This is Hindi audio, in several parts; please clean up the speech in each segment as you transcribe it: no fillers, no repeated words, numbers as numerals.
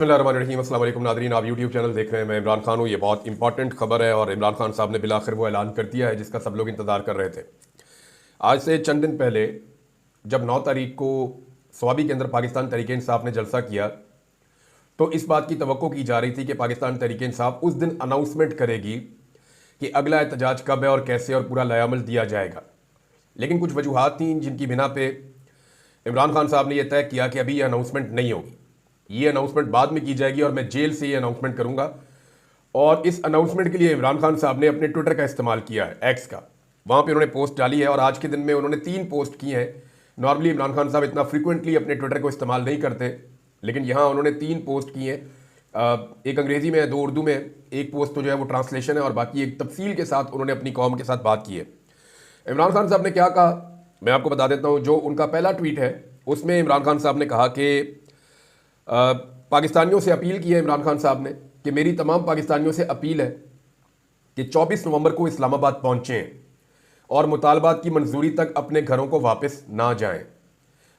अस्सलाम वालेकुम नादरीन, आप यूट्यूब चैनल देख रहे हैं। मैं इमरान खान हूँ। ये बहुत इंपॉर्टेंट खबर है और इमरान खान साहब ने बिलाखिर वो ऐलान कर दिया है जिसका सब लोग इंतज़ार कर रहे थे। आज से चंद दिन पहले जब 9 तारीख को स्वाबी के अंदर पाकिस्तान तहरीक इंसाफ ने जलसा किया तो इस बात की तवक्को की जा रही थी कि पाकिस्तान तहरीक इंसाफ उस दिन अनाउंसमेंट करेगी कि अगला एहतजाज कब है और कैसे और पूरा लायामल दिया जाएगा। लेकिन कुछ वजूहात थी जिनकी बिना पे इमरान खान साहब ने यह तय किया कि अभी ये अनाउंसमेंट नहीं होगी, ये अनाउंसमेंट बाद में की जाएगी और मैं जेल से ये अनाउंसमेंट करूंगा। और इस अनाउंसमेंट के लिए इमरान खान साहब ने अपने ट्विटर का इस्तेमाल किया है, एक्स का। वहाँ पे उन्होंने पोस्ट डाली है और आज के दिन में उन्होंने 3 पोस्ट की हैं। नॉर्मली इमरान खान साहब इतना फ्रीक्वेंटली अपने ट्विटर को इस्तेमाल नहीं करते, लेकिन यहाँ उन्होंने 3 पोस्ट की हैं। एक अंग्रेज़ी में है, 2 उर्दू में है। एक पोस्ट तो जो है वो ट्रांसलेशन है और बाकी एक तफसील के साथ उन्होंने अपनी कौम के साथ बात की है। इमरान खान साहब ने क्या कहा मैं आपको बता देता हूँ। जो उनका पहला ट्वीट है उसमें इमरान खान साहब ने कहा कि पाकिस्तानियों से अपील की है इमरान खान साहब ने कि मेरी तमाम पाकिस्तानियों से अपील है कि 24 नवंबर को इस्लामाबाद पहुंचें और मुतालबात की मंजूरी तक अपने घरों को वापस ना जाएं।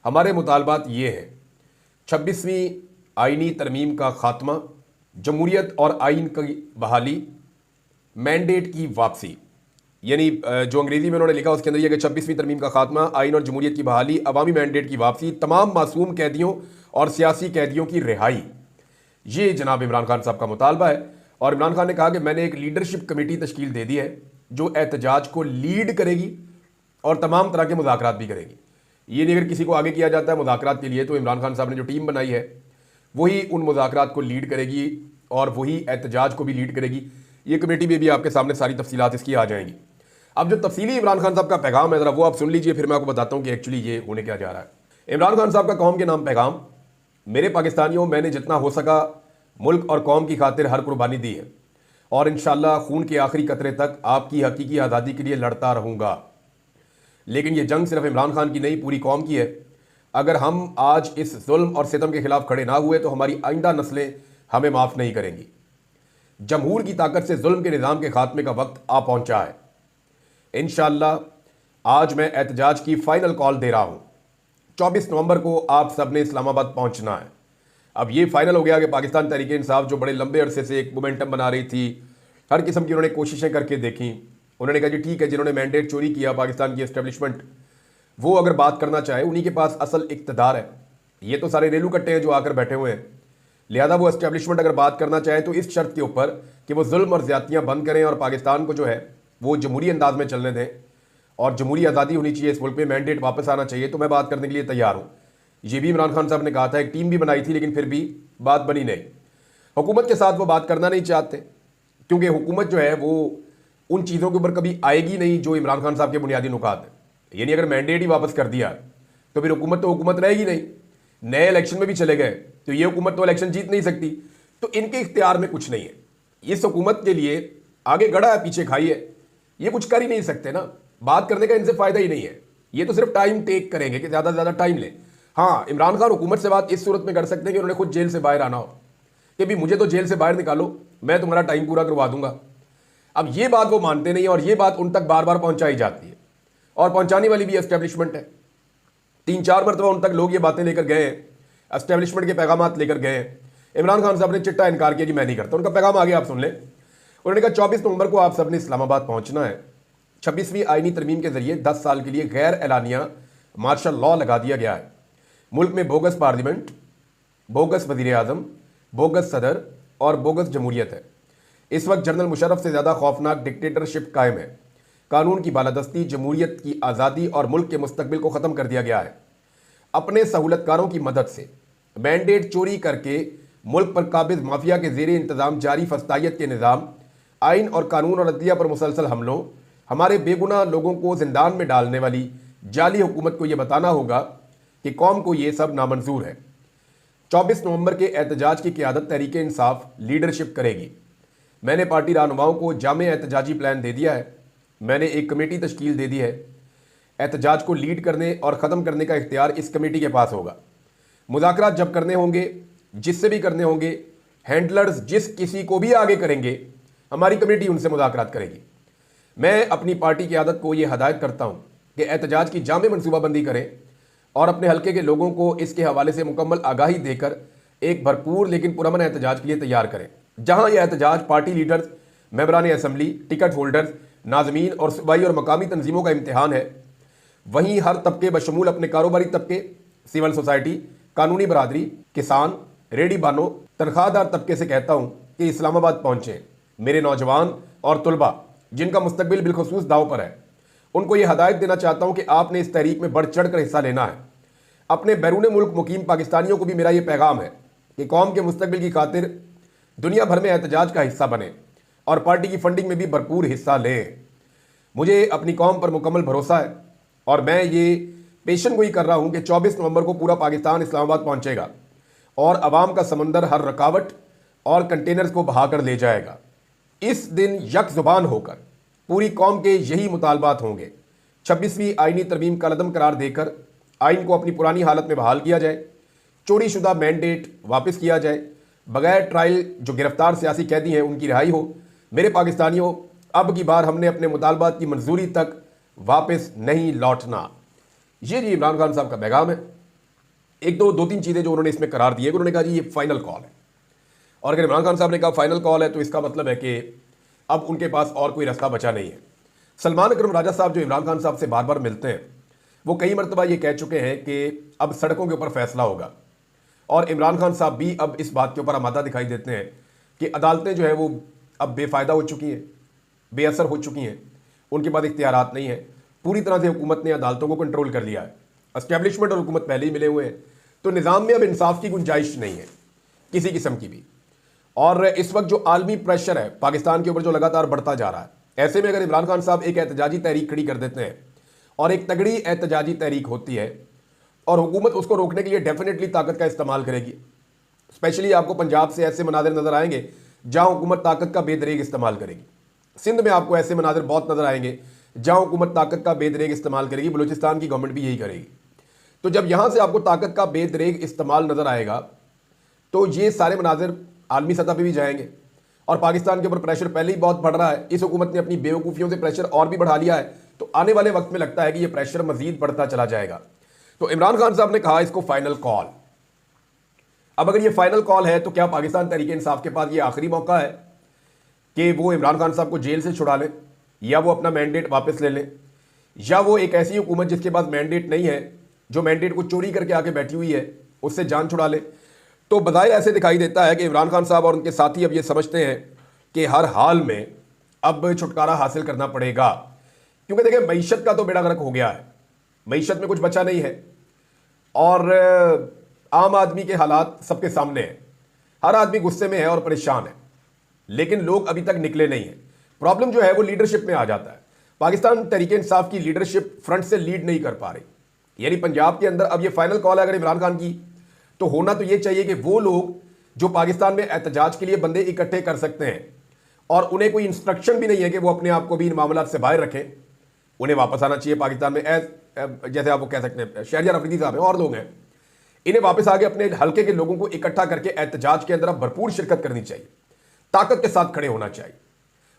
हमारे मुतालबात ये हैं: 26वीं आइनी तरमीम का खात्मा, जमहूरियत और आइन की बहाली, मैंडेट की वापसी। यानी जो अंग्रेजी में उन्होंने लिखा उसके अंदर यह कि 26वीं तरमीम का खात्मा, आइन और जमहूरियत की बहाली, अवामी मैंडेट की वापसी, तमाम मासूम कैदियों और सियासी कैदियों की रिहाई। ये जनाब इमरान खान साहब का मुतालबा है। और इमरान खान ने कहा कि मैंने एक लीडरशिप कमेटी तश्कील दे दी है जो एहतजाज को लीड करेगी और तमाम तरह के मुज़ाकरात भी करेगी। ये नहीं अगर किसी को आगे किया जाता है मुज़ाकरात के लिए तो इमरान खान साहब ने जो टीम बनाई है वही उन मुज़ाकरात को लीड करेगी और वही एहतजाज को भी लीड करेगी। ये कमेटी में भी आपके सामने सारी तफसीलात इसकी आ जाएंगी। अब जो तफसीली इमरान खान साहब का पैगाम है ज़रा वो आप सुन लीजिए, फिर मैं आपको बताता हूँ कि एक्चुअली ये होने क्या जा रहा है। इमरान खान साहब का कौम के नाम पैगाम: मेरे पाकिस्तानियों, मैंने जितना हो सका मुल्क और कौम की खातिर हर कुर्बानी दी है और इंशाअल्लाह खून के आखिरी कतरे तक आपकी हकीकी आज़ादी के लिए लड़ता रहूँगा। लेकिन ये जंग सिर्फ इमरान खान की नहीं, पूरी कौम की है। अगर हम आज इस जुल्म और सितम के खिलाफ खड़े ना हुए तो हमारी आइंदा नस्लें हमें माफ़ नहीं करेंगी। जमहूर की ताकत से जुल्म के निज़ाम के खात्मे का वक्त आ पहुँचा है। इंशाअल्लाह आज मैं एहतजाज की फ़ाइनल कॉल दे रहा हूँ। 24 नवंबर को आप सब ने इस्लामाबाद पहुँचना है। अब ये फाइनल हो गया कि पाकिस्तान तहरीक इंसाफ जो बड़े लंबे अरसे से एक मोमेंटम बना रही थी, हर किस्म की उन्होंने कोशिशें करके देखी। उन्होंने कहा जी ठीक है, जिन्होंने मैंडेट चोरी किया पाकिस्तान की एस्टेब्लिशमेंट, वो अगर बात करना चाहे उन्हीं के पास असल इक़्तिदार है। ये तो सारे रेलू कट्टे हैं जो आकर बैठे हुए हैं। लिहाजा वो एस्टेब्लिशमेंट अगर बात करना चाहे तो इस शर्त के ऊपर कि वो जुल्म और ज़्यादतियाँ बंद करें और पाकिस्तान को जो है वो जमहूरी अंदाज में चलने दें और जमहूरी आज़ादी होनी चाहिए, इस मुल्क में मैंडेट वापस आना चाहिए, तो मैं बात करने के लिए तैयार हूँ। ये भी इमरान खान साहब ने कहा था। एक टीम भी बनाई थी लेकिन फिर भी बात बनी नहीं। हुकूमत के साथ वो बात करना नहीं चाहते क्योंकि हुकूमत जो है वो उन चीज़ों के ऊपर कभी आएगी नहीं जो इमरान खान साहब के बुनियादी नुकात हैं। यानी अगर मैंडेट ही वापस कर दिया तो फिर हुकूमत तो हुकूमत रहेगी नहीं। नए इलेक्शन में भी चले गए तो ये हुकूमत तो इलेक्शन जीत नहीं सकती। तो इनके इख्तियार में कुछ नहीं है। इस हुकूमत के लिए आगे गड़ा है पीछे खाई है, ये कुछ कर ही नहीं सकते ना। बात करने का इनसे फ़ायदा ही नहीं है। ये तो सिर्फ टाइम टेक करेंगे कि ज़्यादा से ज़्यादा टाइम लें। हाँ, इमरान खान हुकूमत से बात इस सूरत में कर सकते हैं कि उन्होंने खुद जेल से बाहर आना हो कि भी मुझे तो जेल से बाहर निकालो, मैं तुम्हारा टाइम पूरा करवा दूंगा। अब ये बात वो मानते नहीं और ये बात उन तक बार बार पहुंचाई जाती है और पहुंचाने वाली भी एस्टेब्लिशमेंट है। 3-4 मरतबा उन तक लोग ये बातें लेकर गए हैं, एस्टेब्लिशमेंट के पैगाम लेकर गए हैं। इमरान खान साहब ने चिट्टा इनकार किया कि मैं नहीं करता। उनका पैगाम आगे आप सुन लें। उन्होंने कहा 24 नवंबर को आप सबने इस्लामाबाद पहुंचना है। 26वीं आइनी तरमीम के जरिए 10 साल के लिए गैर एलानिया मार्शल लॉ लगा दिया गया है। मुल्क में बोगस पार्लियामेंट, बोगस वज़ीर आज़म, बोगस सदर और बोगस जमहूरियत है। इस वक्त जनरल मुशर्रफ से ज़्यादा खौफनाक डिक्टेटरशिप कायम है। कानून की बालादस्ती, जमहूरियत की आज़ादी और मुल्क के मुस्तकबिल को ख़त्म कर दिया गया है। अपने सहूलतकारों की मदद से मैंडेट चोरी करके मुल्क पर काबिज माफिया के ज़ेरे इंतज़ाम जारी फस्तायत के निज़ाम, आइन और कानून और अदलिया पर मुसलसल हमलों, हमारे बेगुनाह लोगों को जिंदान में डालने वाली जाली हुकूमत को यह बताना होगा कि कौम को यह सब नामंजूर है। 24 नवंबर के एहतजाज की क़यादत तहरीक इंसाफ लीडरशिप करेगी। मैंने पार्टी रहनुमाओं को जामे एहतजाजी प्लान दे दिया है। मैंने एक कमेटी तश्कील दे दी है। एहतजाज को लीड करने और ख़त्म करने का इख्तियार इस कमेटी के पास होगा। मुज़ाकरात जब करने होंगे, जिससे भी करने होंगे, हैंडलर्स जिस किसी को भी आगे करेंगे, हमारी कमेटी उनसे मुज़ाकरात करेगी। मैं अपनी पार्टी की आदत को यह हदायत करता हूँ कि एहतजाज की जामे मनसूबाबंदी करें और अपने हल्के के लोगों को इसके हवाले से मुकम्मल आगाही देकर एक भरपूर लेकिन पुरअमन एहतजाज के लिए तैयार करें, जहां यह एहतजाज पार्टी लीडर्स, मेंबरान असेंबली, टिकट होल्डर्स, नाजमीन और सूबाई और मकामी तंजीमों का इम्तिहान है। वहीं हर तबके बशमूल अपने कारोबारी तबके, सिविल सोसाइटी, कानूनी बरादरी, किसान, रेडी बानो, तनख्वाहदार तबके से कहता हूं कि इस्लामाबाद पहुंचें। मेरे नौजवान और तुलबा जिनका मुस्तकबिल बिलखसूस दाव पर है, उनको ये हदायत देना चाहता हूं कि आपने इस तहरीक में बढ़ चढ़ कर हिस्सा लेना है। अपने बैरून मुल्क मुकीम पाकिस्तानियों को भी मेरा ये पैगाम है कि कौम के मुस्तकबिल की खातिर दुनिया भर में एहतजाज का हिस्सा बने और पार्टी की फंडिंग में भी भरपूर हिस्सा लें। मुझे अपनी कौम पर मुकम्मल भरोसा है और मैं ये पेशन गोई कर रहा हूं कि 24 नवंबर को पूरा पाकिस्तान इस्लामाबाद पहुंचेगा और अवाम का समंदर हर रुकावट और कंटेनर्स को बहाकर ले जाएगा। इस दिन यक जुबान होकर पूरी कौम के यही मुतालबात होंगे। 26वीं आईनी तरमीम का कदम करार देकर आइन को अपनी पुरानी हालत में बहाल किया जाए, चोरी शुदा मैंडेट वापस किया जाए, बगैर ट्रायल जो गिरफ्तार सियासी कैदी हैं उनकी रिहाई हो। मेरे पाकिस्तानियों, अब की बार हमने अपने मुतालबात की मंजूरी तक वापस नहीं लौटना। ये जी इमरान खान साहब का पैगाम है। एक दो तीन चीज़ें जो उन्होंने इसमें करार दी है, उन्होंने कहा जी ये फाइनल कॉल है, और अगर इमरान खान साहब ने कहा फाइनल कॉल है तो इसका मतलब है कि अब उनके पास और कोई रास्ता बचा नहीं है। सलमान अकरम राजा साहब जो इमरान खान साहब से बार बार मिलते हैं, वो कई मरतबा ये कह चुके हैं कि अब सड़कों के ऊपर फैसला होगा, और इमरान खान साहब भी अब इस बात के ऊपर आमादा दिखाई देते हैं कि अदालतें जो है वो अब बेफ़ायदा हो चुकी हैं, बेअसर हो चुकी हैं, उनके पास इख्तियारात नहीं है। पूरी तरह से हुकूमत ने अदालतों को कंट्रोल कर लिया है, एस्टैब्लिशमेंट और हुकूमत पहले ही मिले हुए हैं, तो निज़ाम में अब इंसाफ की गुंजाइश नहीं है किसी किस्म की भी। और इस वक्त जो आलमी प्रेशर है पाकिस्तान के ऊपर जो लगातार बढ़ता जा रहा है, ऐसे में अगर इमरान खान साहब एक एहतजाजी तहरीक खड़ी कर देते हैं और एक तगड़ी एहतजाजी तहरीक होती है और हुकूमत उसको रोकने के लिए डेफिनेटली ताकत का इस्तेमाल करेगी। स्पेशली आपको पंजाब से ऐसे मनाजिर नजर आएंगे जहां हुकूमत ताकत का बेदरेग इस्तेमाल करेगी। सिंध में आपको ऐसे मनाजिर बहुत नजर आएंगे जहां हुकूमत ताकत का बेदरेग इस्तेमाल करेगी। बलूचिस्तान की गवर्नमेंट भी यही करेगी। तो जब यहां से आपको ताकत का बेदरेग इस्तेमाल नजर आएगा तो ये सारे मनाजिर आलमी सतह पर भी जाएंगे, और पाकिस्तान के ऊपर प्रेशर पहले ही बहुत बढ़ रहा है। इस हुकूमत ने अपनी बेवकूफ़ियों से प्रेशर और भी बढ़ा लिया है, तो आने वाले वक्त में लगता है कि ये प्रेशर मजीद बढ़ता चला जाएगा। तो इमरान खान साहब ने कहा इसको फाइनल कॉल। अब अगर ये फाइनल कॉल है तो क्या पाकिस्तान तहरीक इंसाफ के पास ये आखिरी मौका है कि वो इमरान खान साहब को जेल से छुड़ा लें, या वो अपना मैंडेट वापस ले लें, या वो एक ऐसी हुकूमत जिसके पास मैंडेट नहीं है, जो मैंडेट को चोरी करके आके बैठी हुई है, उससे जान छुड़ा ले। तो बज़ाहिर ऐसे दिखाई देता है कि इमरान खान साहब और उनके साथी अब ये समझते हैं कि हर हाल में अब छुटकारा हासिल करना पड़ेगा, क्योंकि देखिए मईशत का तो बेड़ा गर्क हो गया है, मईशत में कुछ बचा नहीं है, और आम आदमी के हालात सबके सामने हैं। हर आदमी गुस्से में है और परेशान है, लेकिन लोग अभी तक निकले नहीं हैं। प्रॉब्लम जो है वो लीडरशिप में आ जाता है। पाकिस्तान तहरीक इंसाफ की लीडरशिप फ्रंट से लीड नहीं कर पा रही। यानी पंजाब के अंदर अब ये फाइनल कॉल है अगर इमरान खान की, तो होना तो ये चाहिए कि वो लोग जो पाकिस्तान में एहतजाज के लिए बंदे इकट्ठे कर सकते हैं और उन्हें कोई इंस्ट्रक्शन भी नहीं है कि वो अपने आप को भी इन मामलों से बाहर रखें, उन्हें वापस आना चाहिए पाकिस्तान में। जैसे आप वो कह सकते हैं शहरियार अफरीदी साहब हैं और लोग हैं, इन्हें वापस आके अपने हल्के के लोगों को इकट्ठा करके एहतजाज के अंदर अब भरपूर शिरकत करनी चाहिए, ताकत के साथ खड़े होना चाहिए।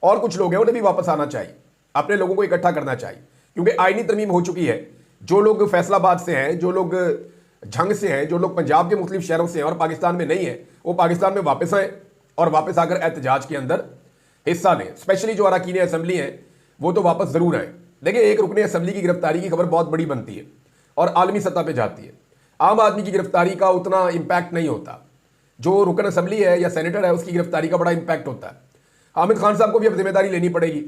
और कुछ लोग हैं उन्हें भी वापस आना चाहिए, अपने लोगों को इकट्ठा करना चाहिए, क्योंकि आईनी तरमीम हो चुकी है। जो लोग फैसलाबाद से हैं, जो लोग झंग से हैं, जो लोग पंजाब के मुख्तलिफ शहरों से हैं और पाकिस्तान में नहीं है, वो पाकिस्तान में वापस आए और वापस आकर एहतजाज के अंदर हिस्सा लें। स्पेशली जो अरकान असेंबली हैं वो तो वापस जरूर आए। देखिए एक रुकन असेंबली की गिरफ्तारी की खबर बहुत बड़ी बनती है और आलमी सतह पर जाती है। आम आदमी की गिरफ्तारी का उतना इंपैक्ट नहीं होता, जो रुकन असेंबली है या सेनेटर है उसकी गिरफ्तारी का बड़ा इंपैक्ट होता है। हामिद खान साहब को भी अब जिम्मेदारी लेनी पड़ेगी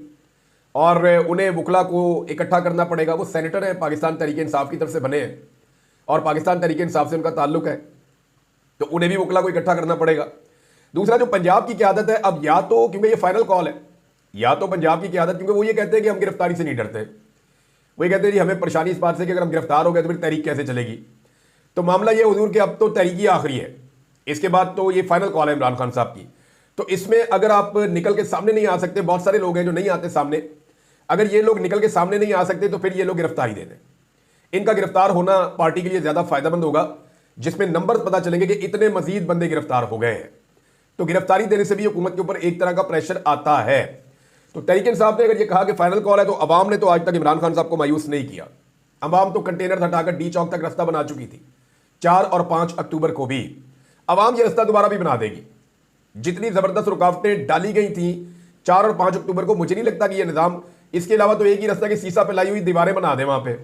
और उन्हें वकला को इकट्ठा करना पड़ेगा। वो सेनेटर हैं, पाकिस्तान तहरीक इंसाफ की तरफ से बने हैं और पाकिस्तान तहरीक इंसाफ से उनका ताल्लुक है, तो उन्हें भी वकला को इकट्ठा करना पड़ेगा। दूसरा जो पंजाब की क़यादत है, अब या तो क्योंकि ये फाइनल कॉल है, या तो पंजाब की क़यादत, क्योंकि वो ये कहते हैं कि हम गिरफ्तारी से नहीं डरते, वो ये कहते हैं जी हमें परेशानी इस बात से कि अगर हम गिरफ्तार हो गए तो फिर तहरीक कैसे चलेगी। तो मामला ये हुजूर कि अब तो तहरीक ही आखिरी है, इसके बाद तो ये फाइनल कॉल है इमरान खान साहब की। तो इसमें अगर आप निकल के सामने नहीं आ सकते, बहुत सारे लोग हैं जो नहीं आते सामने, अगर ये लोग निकल के सामने नहीं आ सकते तो फिर ये लोग गिरफ्तारी दे दें। इनका गिरफ्तार होना पार्टी के लिए ज्यादा फायदेमंद होगा, जिसमें नंबर पता चलेंगे कि इतने मजीद बंदे गिरफ्तार हो गए हैं। तो गिरफ्तारी देने से भी हुकूमत के ऊपर एक तरह का प्रेशर आता है। तो तहरीक इंसाफ ने अगर ये कहा कि फाइनल कॉल है, तो अवाम ने तो आज तक इमरान खान साहब को मायूस नहीं किया। अवाम तो कंटेनर हटाकर डी चौक तक रास्ता बना चुकी थी 4 और 5 अक्टूबर को भी। अवाम ये रास्ता दोबारा भी बना देगी। जितनी जबरदस्त रुकावटें डाली गई थी 4 और 5 अक्टूबर को, मुझे नहीं लगता कि ये निज़ाम, इसके अलावा तो एक ही रास्ता कि सीसा पे लाई हुई दीवारें बना दें वहां पे,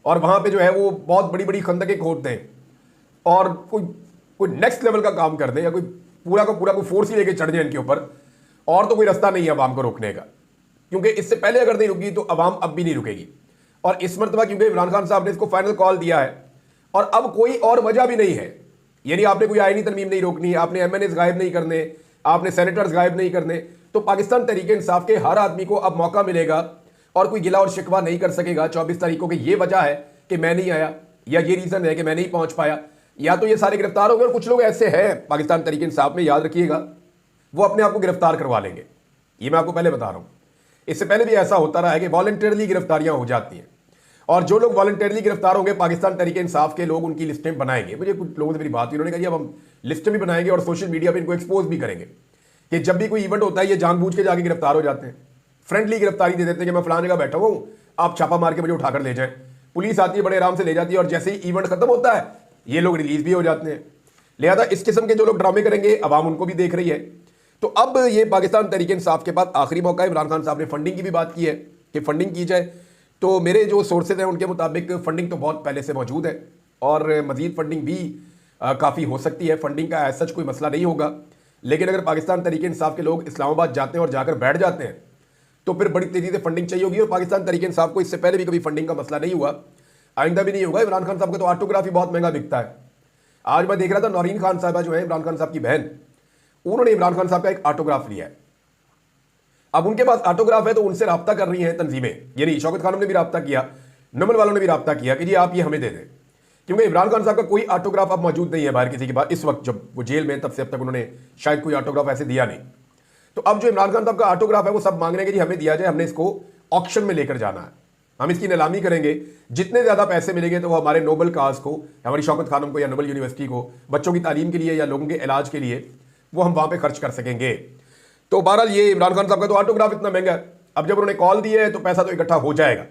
और वहां पे जो है वो बहुत बड़ी बड़ी खंदकें खोद दें और कोई नेक्स्ट लेवल का काम कर दें, या कोई पूरा का पूरा कोई फोर्स ही लेके चढ़ जाए इनके ऊपर। और तो कोई रास्ता नहीं है अवाम को रोकने का, क्योंकि इससे पहले अगर नहीं रुकी तो अवाम अब भी नहीं रुकेगी। और इस मरतबा क्योंकि इमरान खान साहब ने इसको फाइनल कॉल दिया है और अब कोई और वजह भी नहीं है, यानी आपने कोई आईनी तरमीम नहीं रोकनी, आपने एमएनएस गायब नहीं करने, आपने सेनेटर्स गायब नहीं करने, तो पाकिस्तान तहरीक इंसाफ के हर आदमी को अब मौका मिलेगा और कोई गिला और शिकवा नहीं कर सकेगा 24 तारीख को कि ये वजह है कि मैं नहीं आया, या ये रीजन है कि मैं नहीं पहुंच पाया, या तो ये सारे गिरफ्तार हो गए। और कुछ लोग ऐसे हैं पाकिस्तान तहरीक इंसाफ में, याद रखिएगा, वो अपने आप को गिरफ्तार करवा लेंगे। ये मैं आपको पहले बता रहा हूं, इससे पहले भी ऐसा होता रहा है कि वॉलंटरली गिरफ्तारियां हो जाती हैं, और जो लोग वॉलंटरली गिरफ्तार होंगे पाकिस्तान तहरीक इंसाफ के लोग उनकी लिस्टें बनाएंगे। मुझे कुछ लोगों से मेरी बात हुई, उन्होंने कहा अब हम लिस्टें भी बनाएंगे और सोशल मीडिया पर इनको एक्सपोज भी करेंगे कि जब भी कोई इवेंट होता है ये जानबूझ के जाके गिरफ्तार हो जाते हैं, फ्रेंडली गिरफ्तारी दे देते हैं कि मैं फलाने जगह बैठा हूं, आप छापा मार के मुझे उठाकर ले जाएं। पुलिस आती है, बड़े आराम से ले जाती है, और जैसे ही इवेंट खत्म होता है ये लोग रिलीज भी हो जाते हैं। लिहाजा इस किस्म के जो लोग ड्रामे करेंगे अवाम उनको भी देख रही है। तो अब ये पाकिस्तान तहरीक इंसाफ के पास आखिरी मौका है। इमरान खान साहब ने फंडिंग की भी बात की है कि फंडिंग की जाए, तो मेरे जो सोर्सेज हैं उनके मुताबिक फंडिंग तो बहुत पहले से मौजूद है और मजीद फंडिंग भी काफ़ी हो सकती है। फंडिंग का सच कोई मसला नहीं होगा, लेकिन अगर पाकिस्तान तहरीक इंसाफ के लोग इस्लामाबाद जाते हैं और जाकर बैठ जाते हैं तो फिर बड़ी तेज़ी से फंडिंग चाहिए होगी। और पाकिस्तान तहरीक इंसाफ को इससे पहले भी कभी फंडिंग का मसला नहीं हुआ, आइंदा भी नहीं होगा। इमरान खान साहब का तो ऑटोग्राफ ही बहुत महंगा बिकता है। आज मैं देख रहा था नौरीन खान साहबा जो है इमरान खान साहब की बहन, उन्होंने इमरान खान साहब का एक ऑटोग्राफ लिया है। अब उनके पास ऑटोग्राफ है तो उनसे रब्ता कर रही हैं तंजीमें, यानी शौकत खानम ने भी रब्ता किया, नमल वालों ने भी रब्ता किया कि जी आप ये हमें दे दें, क्योंकि इमरान खान साहब का कोई ऑटोग्राफ अब मौजूद नहीं है बाहर किसी के पास। इस वक्त जब वो जेल में तब से अब तक उन्होंने शायद कोई ऑटोग्राफ ऐसे दिया नहीं। तो अब जो इमरान खान साहब का ऑटोग्राफ है वो सब मांग रहे हैं कि जी हमें दिया जाए, हमने इसको ऑक्शन में लेकर जाना है, हम इसकी नीलामी करेंगे, जितने ज़्यादा पैसे मिलेंगे तो वो हमारे नोबल काज को, हमारी शौकत खानम को या नोबल यूनिवर्सिटी को, बच्चों की तालीम के लिए या लोगों के इलाज के लिए वो हम वहाँ पे खर्च कर सकेंगे। तो बहरहाल ये इमरान खान साहब का तो ऑटोग्राफ इतना महंगा है, अब जब उन्होंने कॉल दिया है तो पैसा तो इकट्ठा हो जाएगा।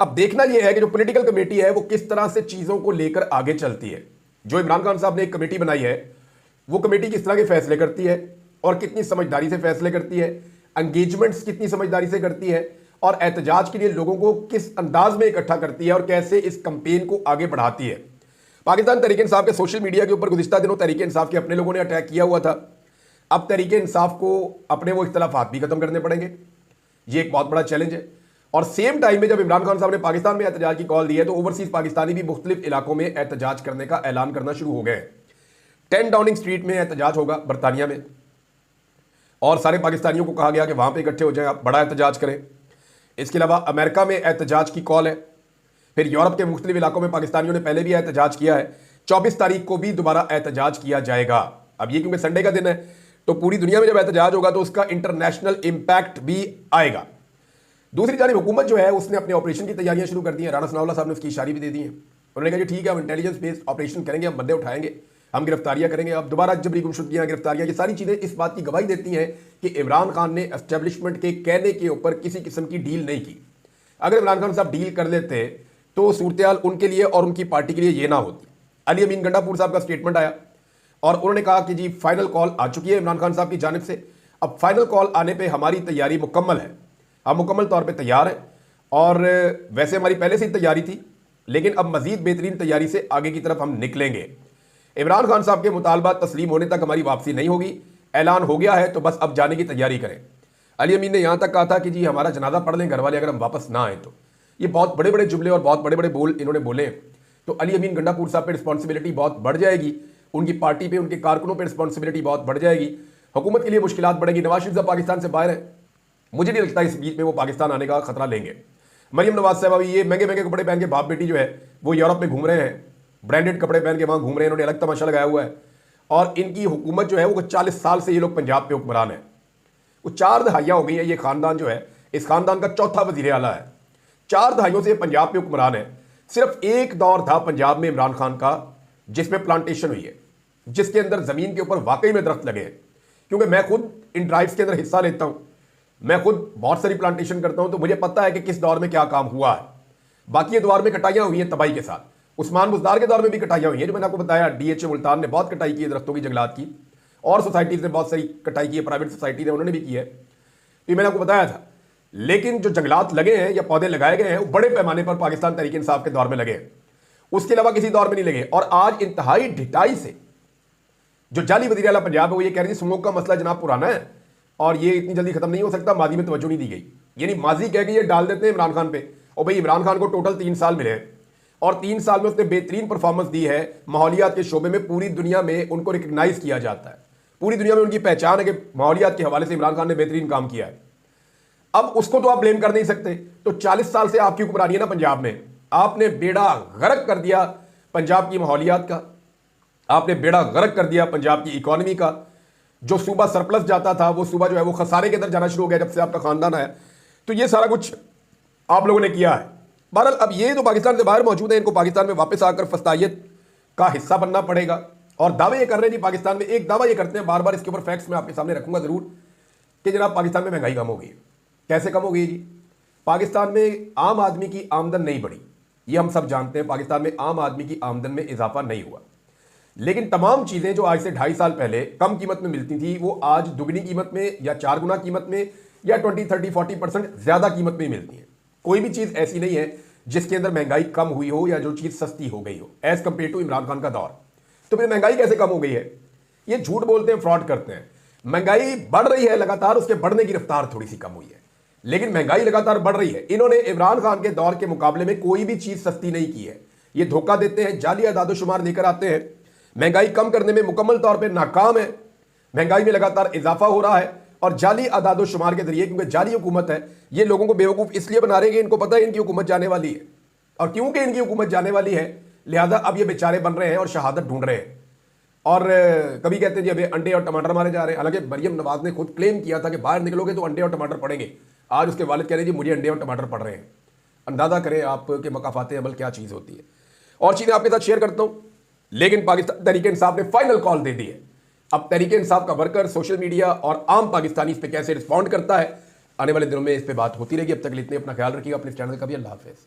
अब देखना यह है कि जो पॉलिटिकल कमेटी है वो किस तरह से चीज़ों को लेकर आगे चलती है। जो इमरान खान साहब ने एक कमेटी बनाई है वो कमेटी किस तरह के फैसले करती है और कितनी समझदारी से फैसले करती है, एंगेजमेंट्स कितनी समझदारी से करती है, और एहतजाज के लिए लोगों को किस अंदाज में इकट्ठा करती है और कैसे इस कंपेन को आगे बढ़ाती है। पाकिस्तान तहरीक इंसाफ के सोशल मीडिया के ऊपर गुज़िश्ता दिनों तहरीक इंसाफ के अपने लोगों ने अटैक किया हुआ था। अब तहरीक इंसाफ को अपने वो इख्तलाफात भी खत्म करने पड़ेंगे, ये एक बहुत बड़ा चैलेंज है। और सेम टाइम में जब इमरान खान साहब ने पाकिस्तान में एहतजाज की कॉल दी है तो ओवरसीज पाकिस्तानी भी मुख्तलिफ इलाकों में एहतजाज करने का ऐलान करना शुरू हो गए। 10 डाउनिंग स्ट्रीट में एहतजाज होगा बरतानिया में, और सारे पाकिस्तानियों को कहा गया कि वहां पे इकट्ठे हो जाएं, आप बड़ा एहतजाज करें। इसके अलावा अमेरिका में एहतजाज की कॉल है, फिर यूरोप के मुख्तलिफ इलाकों में पाकिस्तानियों ने पहले भी एहतजाज किया है। 24 तारीख को भी दोबारा एहतजाज किया जाएगा। अब ये क्योंकि संडे का दिन है तो पूरी दुनिया में जब एहतजाज होगा तो उसका इंटरनेशनल इंपैक्ट भी आएगा। दूसरी जानिब हुकूमत जो है उसने अपने ऑपरेशन की तैयारियां शुरू कर दी हैं। राना सनाउल्लाह साहब ने उसकी इशारे भी दे दी हैं। उन्होंने कहा जी ठीक है, हम इंटेलिजेंस बेस्ड ऑपरेशन करेंगे, हम बंदे उठाएंगे, हम गिरफ्तारियां करेंगे। अब दोबारा जबरी गुमशुदगियां, गिरफ्तारियां, ये सारी चीज़ें इस बात की गवाही देती हैं कि इमरान खान ने एस्टेब्लिशमेंट के कहने के ऊपर किसी किस्म की डील नहीं की। अगर इमरान खान साहब डील कर लेते तो सूरत हाल उनके लिए और उनकी पार्टी के लिए ये ना होती। अली अमीन गंडापुर साहब का स्टेटमेंट आया और उन्होंने कहा कि जी फाइनल कॉल आ चुकी है इमरान खान साहब की जानिब से, अब फाइनल कॉल आने पे हमारी तैयारी मुकम्मल है, हम मुकम्मल तौर पे तैयार हैं। और वैसे हमारी पहले से ही तैयारी थी, लेकिन अब मजीद बेहतरीन तैयारी से आगे की तरफ हम निकलेंगे। इमरान खान साहब के मुतालबा तस्लीम होने तक हमारी वापसी नहीं होगी, ऐलान हो गया है तो बस अब जाने की तैयारी करें। अली अमीन ने यहाँ तक कहा था कि जी हमारा जनाजा पढ़ लें घर वाले अगर हम वापस ना आए तो। ये बहुत बड़े बड़े जुमले और बहुत बड़े बड़े बोल इन्होंने बोले। तो अली अमीन गंडापुर साहब पर रिस्पॉन्सिबिलिटी बहुत बढ़ जाएगी, उनकी पार्टी पे, उनके कारकुनों पर रिस्पॉन्सिबिलिटी बहुत बढ़ जाएगी, हुकूमत के लिए मुश्किलात बढ़ेगी। नवाज शरीफ साहब पाकिस्तान से बाहर है, मुझे नहीं लगता इस बीच में वो पाकिस्तान आने का खतरा लेंगे। मरियम नवाज साहब अभी ये महंगे महंगे कपड़े पहन के बाप बेटी जो है वो यूरोप में घूम रहे हैं, ब्रांडेड कपड़े पहन के वहाँ घूम रहे हैं, उन्होंने अलग तमाशा लगाया हुआ है। और इनकी हुकूमत जो है वो 40 साल से ये लोग पंजाब पे हुक्मरान है, वो 4 दहाइयाँ हो गई है। ये खानदान जो है इस खानदान का चौथा वजीर आला है, 4 दहाइयों से पंजाब पे हुक्मरान है। सिर्फ एक दौर था पंजाब में इमरान खान का जिसमें प्लांटेशन हुई है, जिसके अंदर ज़मीन के ऊपर वाकई में दरख्त लगे हैं। क्योंकि मैं खुद इन ड्राइव्स के अंदर हिस्सा लेता हूँ, मैं खुद बहुत सारी प्लांटेशन करता हूँ, तो मुझे पता है कि किस दौर में क्या काम हुआ है। बाकी ये दौर में कटाइयाँ हुई हैं तबाही के साथ, उस्मान बुज़दार के दौर में भी कटाइयाँ हुई हैं, जो मैंने आपको बताया। DHA मुल्तान ने बहुत कटाई की है दरख्तों की, जंगलात की, और सोसाइटीज़ ने बहुत सारी कटाई की है, प्राइवेट सोसाइटी ने उन्होंने भी की है, ये मैंने आपको बताया था। लेकिन जो जंगलात लगे हैं या पौधे लगाए गए हैं वो बड़े पैमाने पर पाकिस्तान तहरीक इंसाफ के दौर में लगे हैं, उसके अलावा किसी दौर में नहीं लगे। और आज इंतहाई ढिठाई से जो जाली वज़ीर आला पंजाब है वो ये कह रही थी स्मोक का मसला जनाब पुराना है और ये इतनी जल्दी खत्म नहीं हो सकता, माजी में तवज्जो नहीं दी गई। यानी माजी कह के ये डाल देते हैं इमरान खान पे, और भाई इमरान खान को टोटल 3 साल मिले हैं और 3 साल में उसने बेहतरीन परफॉर्मेंस दी है माहौलियात के शोबे में। पूरी दुनिया में उनको रिकग्नाइज किया जाता है, पूरी दुनिया में उनकी पहचान है कि माहौलियात के हवाले से इमरान खान ने बेहतरीन काम किया है। अब उसको तो आप ब्लेम कर नहीं सकते। तो 40 साल से आपकी हुक्मरानी है ना पंजाब में, आपने बेड़ा गर्क कर दिया पंजाब की माहौलियात का, आपने बेड़ा गर्क कर दिया पंजाब की इकॉनमी का। जो सूबा सरप्लस जाता था वो सूबा जो है वो खसारे के अंदर जाना शुरू हो गया जब से आपका खानदान आया। तो ये सारा कुछ आप लोगों ने किया है। बहरहाल अब ये जो पाकिस्तान से बाहर मौजूद है, इनको पाकिस्तान में वापस आकर फस्तायत का हिस्सा बनना पड़ेगा। और दावे ये कर रहे हैं जी पाकिस्तान में, एक दावा ये करते हैं बार बार, इसके ऊपर फैक्ट्स मैं आपके सामने रखूंगा जरूर, कि जनाब पाकिस्तान में महंगाई कम हो गई है। कैसे कम हो गई जी? पाकिस्तान में आम आदमी की आमदन नहीं बढ़ी, ये हम सब जानते हैं। पाकिस्तान में आम आदमी की आमदन में इजाफा नहीं हुआ, लेकिन तमाम चीज़ें जो आज से 2.5 साल पहले कम कीमत में मिलती थी वो आज दुगनी कीमत में या 4 गुना कीमत में या 20, 30, 40% ज़्यादा कीमत में मिलती है। कोई भी चीज़ ऐसी नहीं है जिसके अंदर महंगाई कम हुई हो या जो चीज़ सस्ती हो गई हो as compare to Imran Khan का दौर। तो फिर महंगाई कैसे कम हो गई है? ये झूठ बोलते हैं, फ्रॉड करते हैं। महंगाई बढ़ रही है लगातार, उसके बढ़ने की रफ्तार थोड़ी सी कम हुई है, लेकिन महंगाई लगातार बढ़ रही है। इन्होंने इमरान खान के दौर के मुकाबले में कोई भी चीज़ सस्ती नहीं की है। ये धोखा देते हैं, जाली आदादोशुमार लेकर आते हैं, महंगाई कम करने में मुकम्मल तौर पे नाकाम है। महंगाई में लगातार इजाफा हो रहा है और जाली आदादोशुमार के जरिए, क्योंकि जाली हुकूमत है, ये लोगों को बेवकूफ़ इसलिए बना रहे हैं कि इनको पता है इनकी हुकूमत जाने वाली है, और क्योंकि इनकी हुकूमत जाने वाली है लिहाजा अब ये बेचारे बन रहे हैं और शहादत ढूंढ रहे हैं। और कभी कहते हैं जी अभी अंडे और टमाटर मारे जा रहे हैं, हालांकि मरियम नवाज ने खुद क्लेम किया था कि बाहर निकलोगे तो अंडे और टमाटर पड़ेंगे। आज उसके वालिद कह रहे हैं जी मुझे अंडे और टमाटर पड़ रहे हैं। अंदाजा करें आपके मकाफात अमल क्या चीज़ होती है। और चीज़ें आपके साथ शेयर करता हूँ, लेकिन पाकिस्तान तहरीक इंसाफ ने फाइनल कॉल दे दी है। अब तहरीक इंसाफ का वर्कर, सोशल मीडिया और आम पाकिस्तानी इस पर कैसे रिस्पॉन्ड करता है, आने वाले दिनों में इस पर बात होती रहेगी। अब तक इतने अपना ख्याल रखिएगा, अपने चैनल का भी। अल्लाह हाफिज़।